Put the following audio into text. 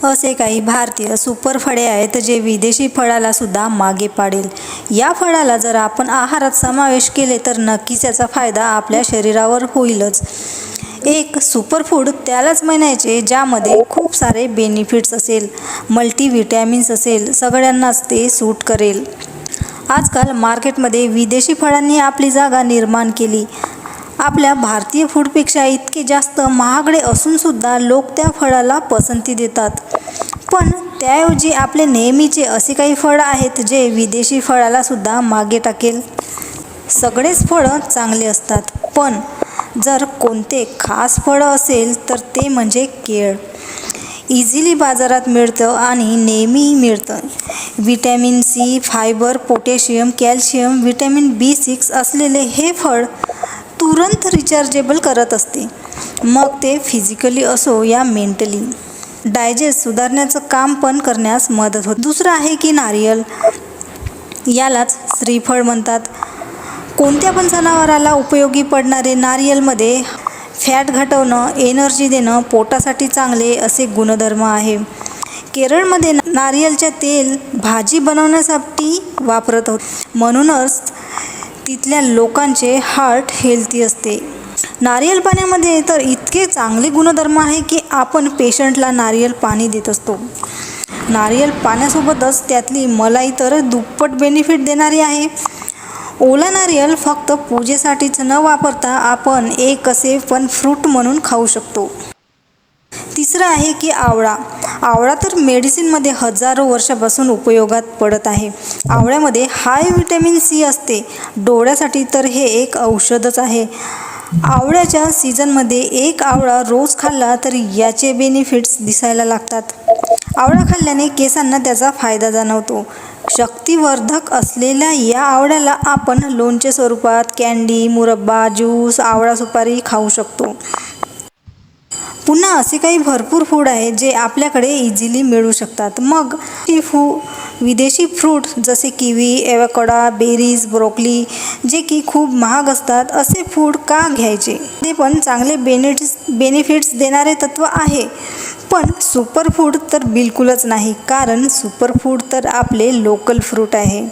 असे काही भारतीय सुपर फळे आहेत जे विदेशी फळाला सुद्धा मागे पाडेल. या फळाला जर आपण आहारात समावेश केले तर नक्कीच याचा फायदा आपल्या शरीरावर होईलच. एक सुपरफूड त्यालाच म्हणायचे ज्यामध्ये खूप सारे बेनिफिट्स असेल, मल्टीव्हिटॅमिन्स असेल, सगळ्यांनाच ते सूट करेल. आजकाल मार्केटमध्ये विदेशी फळांनी आपली जागा निर्माण केली. आपल्या भारतीय फूडपेक्षा इतके जास्त महागडे असूनसुद्धा लोक त्या फळाला पसंती देतात. पण त्याऐवजी आपले नेहमीचे असे काही फळ आहेत जे विदेशी फळाला सुद्धा मागे टाकेल. सगळेच फळं चांगले असतात, पण जर कोणते खास फळं असेल तर ते म्हणजे केळ. इझिली बाजारात मिळतं आणि नेहमी मिळतं. Vitamin C, fibre, potassium, calcium, vitamin B6 असलेले हे फळ तुरंत रिचार्जेबल करत असते, मग ते फिजिकली असो या मेंटली. डायजेस्ट सुधारण्याचं काम पण करण्यास मदत होते. दुसरं आहे की नारियल. यालाच श्रीफळ म्हणतात. कोणत्या पण जनावराला उपयोगी पडणारे नारियलमध्ये फॅट घटवणं, एनर्जी देणं, पोटासाठी चांगले असे गुणधर्म आहे. केरळमध्ये नारियलचे तेल भाजी बनवण्यासाठी वापरत होते, म्हणूनच तिथल्या लोकांचे हार्ट हेल्थी असते. नारियल पाण्यामध्ये तर इतके चांगले गुणधर्म आहे की आपण पेशंटला नारियल पाणी देत असतो. नारियल पाण्यासोबतच त्यातली मलाई तर दुप्पट बेनिफिट देणारी आहे. ओला नारियल फक्त पूजेसाठीच न वापरता आपण एक असे पण फ्रूट म्हणून खाऊ शकतो. तिसरं आहे की आवळा. आवळा तर मेडिसिनमध्ये हजारो वर्षापासून उपयोगात पडत आहे. आवळ्यामध्ये हाय व्हिटॅमिन सी असते. डोळ्यासाठी तर हे एक औषधच आहे. आवळ्याच्या सीझनमध्ये एक आवळा रोज खाल्ला तर याचे बेनिफिट्स दिसायला लागतात. आवळा खाल्ल्याने केसांना त्याचा फायदा जाणवतो. शक्तिवर्धक असलेल्या या आवळ्याला आपण लोणचे स्वरूपात, कँडी, मुरब्बा, ज्यूस, आवळा सुपारी खाऊ शकतो. पुन्हा असे काही भरपूर फूड आहेत जे आपल्याकडे इझिली मिळू शकतात. मग विदेशी फ्रूट जसे किवी, एवोकॅडो, बेरीज, ब्रोकोली जे की खूप महाग असतात असे फूड का घ्यायचे? ते पण चांगले बेनिफिट्स देणारे तत्व आहे, पण सुपरफूड तर बिलकुलच नाही, कारण सुपरफूड तर आपले लोकल फ्रूट आहे.